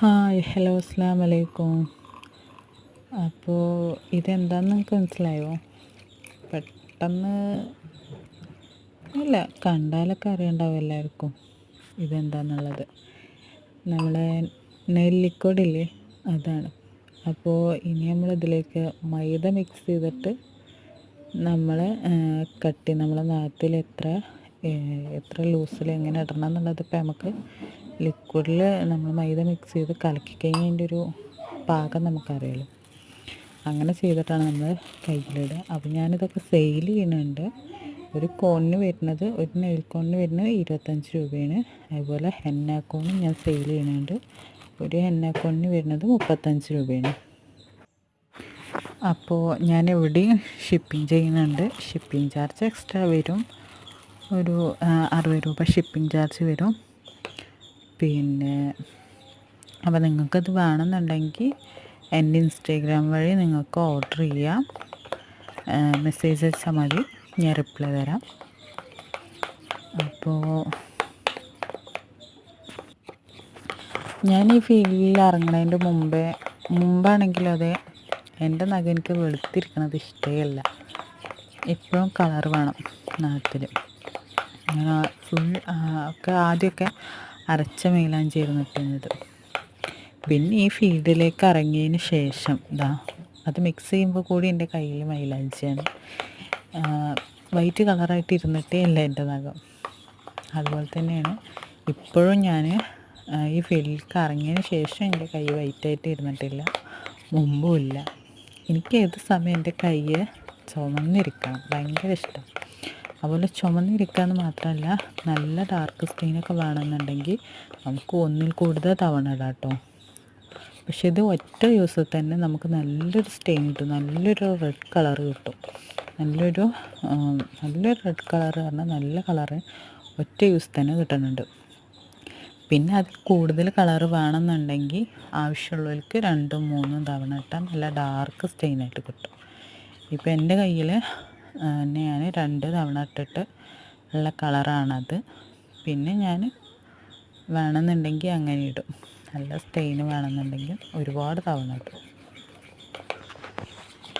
Hi hello അസ്സലാമു അലൈക്കും. അപ്പോൾ ഇതെന്താണെന്ന് നിങ്ങൾക്ക് മനസ്സിലായോ? പെട്ടെന്ന് ഇല്ല, കണ്ടാലൊക്കെ അറിയണ്ടാവും എല്ലാവർക്കും ഇതെന്താണെന്നുള്ളത്. നമ്മളെ നെല്ലിക്കോടില്ലേ, അതാണ്. അപ്പോൾ ഇനി നമ്മളിതിലേക്ക് മൈദ മിക്സ് ചെയ്തിട്ട് നമ്മൾ നമ്മളെ നാട്ടിൽ എത്ര ലൂസിൽ എങ്ങനെ ഇടണം എന്നുള്ളത് ഇപ്പം നമുക്ക് ലിക്വിഡിൽ നമ്മൾ മൈദ മിക്സ് ചെയ്ത് കലക്കി കഴിഞ്ഞാൽ അതിൻ്റെ ഒരു പാകം നമുക്കറിയാലോ. അങ്ങനെ ചെയ്തിട്ടാണ് നമ്മൾ കയ്യിലിടുക. അപ്പോൾ ഞാനിതൊക്കെ സെയിൽ ചെയ്യുന്നുണ്ട്. ഒരു നെയിൽ കോണിന് വരുന്നത് 25 രൂപയാണ്. അതുപോലെ ഹെന്ന കോണും ഞാൻ സെയിൽ ചെയ്യുന്നുണ്ട്. ഒരു ഹെന്ന കോണിന് വരുന്നത് 35 രൂപയാണ്. അപ്പോൾ ഞാൻ എവിടെയും ഷിപ്പിംഗ് ചെയ്യുന്നുണ്ട്. ഷിപ്പിംഗ് ചാർജ് എക്സ്ട്രാ വരും. ഒരു 60 രൂപ ഷിപ്പിംഗ് ചാർജ് വരും. പിന്നെ അപ്പോൾ നിങ്ങൾക്കത് വേണമെന്നുണ്ടെങ്കിൽ എൻ്റെ ഇൻസ്റ്റാഗ്രാം വഴി നിങ്ങൾക്ക് ഓർഡർ ചെയ്യാം. മെസ്സേജ് അയച്ചാൽ മതി, ഞാൻ റിപ്ലൈ തരാം. അപ്പോൾ ഞാൻ ഈ ഫീൽഡിൽ ഇറങ്ങുന്നതിൻ്റെ മുമ്പാണെങ്കിലും അതെ, എൻ്റെ നഖം എനിക്ക് വെളുത്തിരിക്കണത് ഇഷ്ടമല്ല. എപ്പോഴും കളർ വേണം നാട്ടിൽ. ഫുൾ ആദ്യമൊക്കെ അരച്ച മൈലാഞ്ചിയായിരുന്നു ഇട്ടിരുന്നത്. പിന്നെ ഈ ഫീൽഡിലേക്ക് ഇറങ്ങിയതിന് ശേഷം അത് മിക്സ് ചെയ്യുമ്പോൾ കൂടി എൻ്റെ കയ്യിൽ മൈലാഞ്ചിയാണ്. വൈറ്റ് കളറായിട്ട് ഇരുന്നിട്ടേ ഇല്ല എൻ്റെ നഖം. അതുപോലെ തന്നെയാണ് ഇപ്പോഴും ഞാൻ ഈ ഫീൽഡിലേക്ക് ഇറങ്ങിയതിന് ശേഷം എൻ്റെ കൈ വൈറ്റായിട്ട് ഇരുന്നിട്ടില്ല, മുമ്പുമില്ല. എനിക്ക് ഏത് സമയം എൻ്റെ കൈ ചുമന്നിരിക്കണം, ഭയങ്കര ഇഷ്ടം. അതുപോലെ ചുമന്നിരിക്കാമെന്ന് മാത്രമല്ല, നല്ല ഡാർക്ക് സ്കിന്നൊക്കെ വേണമെന്നുണ്ടെങ്കിൽ നമുക്ക് ഒന്നിൽ കൂടുതൽ തവണ ഇടാം കേട്ടോ. പക്ഷേ ഇത് ഒറ്റ യൂസിൽ തന്നെ നമുക്ക് നല്ലൊരു സ്റ്റെയിൻ കിട്ടും, നല്ലൊരു റെഡ് കളർ കിട്ടും. നല്ലൊരു റെഡ് കളർ പറഞ്ഞാൽ നല്ല കളറ് ഒറ്റ യൂസ് തന്നെ കിട്ടുന്നുണ്ട്. പിന്നെ അതിൽ കൂടുതൽ കളർ വേണമെന്നുണ്ടെങ്കിൽ ആവശ്യമുള്ളവർക്ക് 2-3 തവണ ഇട്ടാൽ നല്ല ഡാർക്ക് സ്റ്റെയിനായിട്ട് കിട്ടും. ഇപ്പോൾ എൻ്റെ കയ്യിൽ ഞാൻ 2 തവണ ഇട്ടിട്ട് ഉള്ള കളറാണത്. പിന്നെ ഞാൻ വേണമെന്നുണ്ടെങ്കിൽ അങ്ങനെ ഇടും. നല്ല സ്റ്റെയിൻ വേണമെന്നുണ്ടെങ്കിൽ ഒരുപാട് തവണ ഇടും.